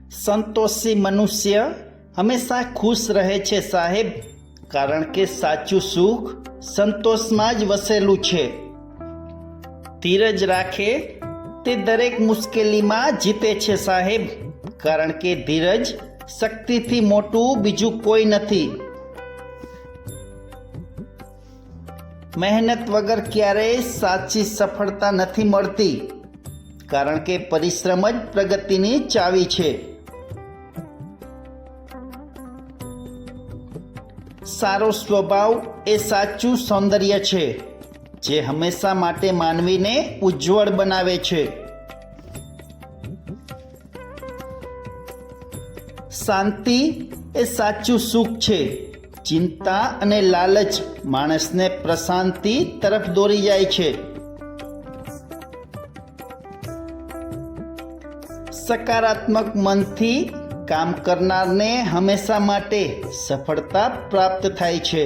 संतोषी मनुष्य हमेशा खुश रहे छे साहेब, कारण के साचुं सुख संतोष में ज वसेलू छे। धीरज राखे ते दरेक मुश्केली में जीते छे साहेब, कारण के धीरज शक्ति थी मोटू बीजू कोई नहीं। मेहनत वगर क्यारेय साची सफलता नहीं मळती, कारण के परिश्रम ज प्रगतिनी चावी छे। सारो स्वभाव ए साचुं सौंदर्य छे, जे हमेशा माटे मानवीने उज्ज्वल बनावे छे। शांति ए साचुं सुख छे, चिंता अने लालच माणसने प्रशांति तरफ दौरी जाय छे। सकारात्मक मनथी काम करनारने हमेशा माटे सफलता प्राप्त थाय छे।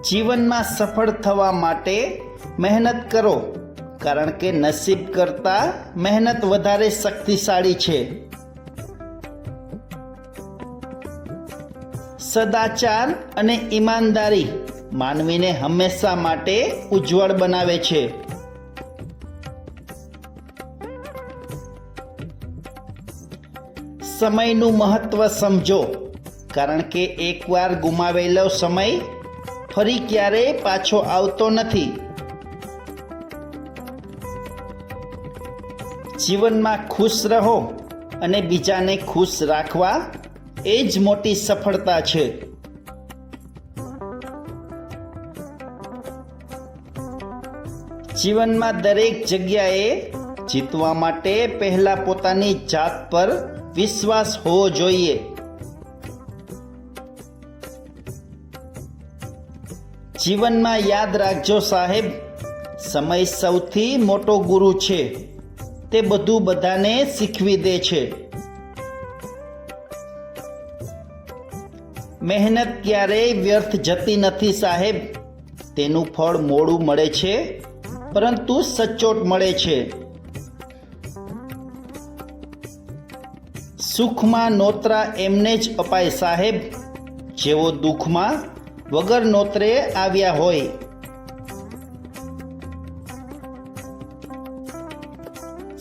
जीवन में सफल थवा माटे मेहनत करो, कारण के नसीब करता मेहनत वधारे शक्तिशाળી छे। सदाचार अने ईमानदारी मानवीने हमेशा माटे उज्ज्वल बनावे छे। समयનું महत्व समझो, कारण के एक वार गुमावेलो समय फरी क्यारेय पाछो आवतो नथी। जीवन में खुश रहो अने बीजाने खुश राखवा ए ज मोटी सफलता छे। जीवन में दरेक जग्याए जीतवा माटे पहला पोतानी जात पर विश्वास होवो जोईए। जीवन में याद राखजो साहेब, समय सौथी मोटो गुरु छे, ते बधु बधाने शीखवी दे छे। मेहनत क्यारेय व्यर्थ जती नथी साहेब, तेनुं फळ मोडुं मळे छे, परंतु सचोट मळे छे। सुख में नोतरा एमने ज अपाय साहेब, जेवो दुख में वगर नोतरे आव्या होय।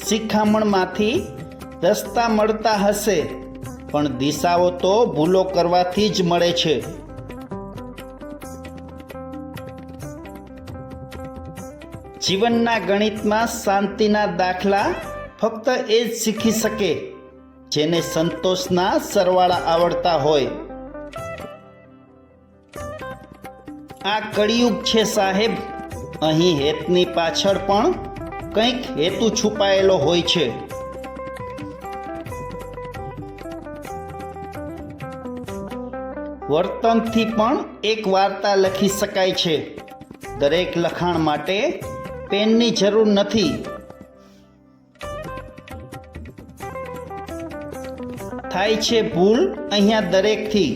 शिखामण मांथी रस्ता मळता हशे, पण दिशाओ तो भूलो करवाथी ज मळे छे। जीवनना गणितमां शांतिना दाखला फक्त ए ज शीखी सके जेने संतोषना सरवाळा आवडता होय। आ कलियुग छे साहेब, अहीं हेतनी पाछळ पण कंईक हेतु छुपाયેલો होय छे। वर्तनथी पण एक वार्ता लखी शकाय छे। दरेक लखाण माटे पेननी जरूर नथी। थाय छे भूल अहींया दरेकथी,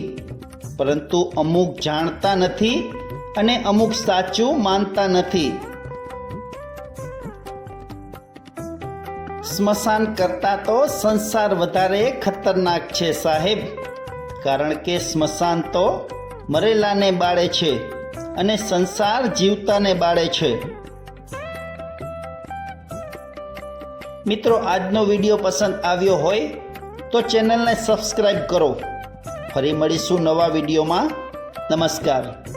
परंतु अमुक जाणता नथी अने अमुक साचुं मानता नथी। स्मशान करता तो संसार वधारे खतरनाक छे साहेब, कारण के स्मशान तो मरेलाने बाळे छे अने संसार जीवताने बाळे छे। मित्रों, आजनो विडियो पसंद आव्यो होय तो चेनल ने सब्सक्राइब करो। फरी मळीशुं नवा विडियो में। नमस्कार।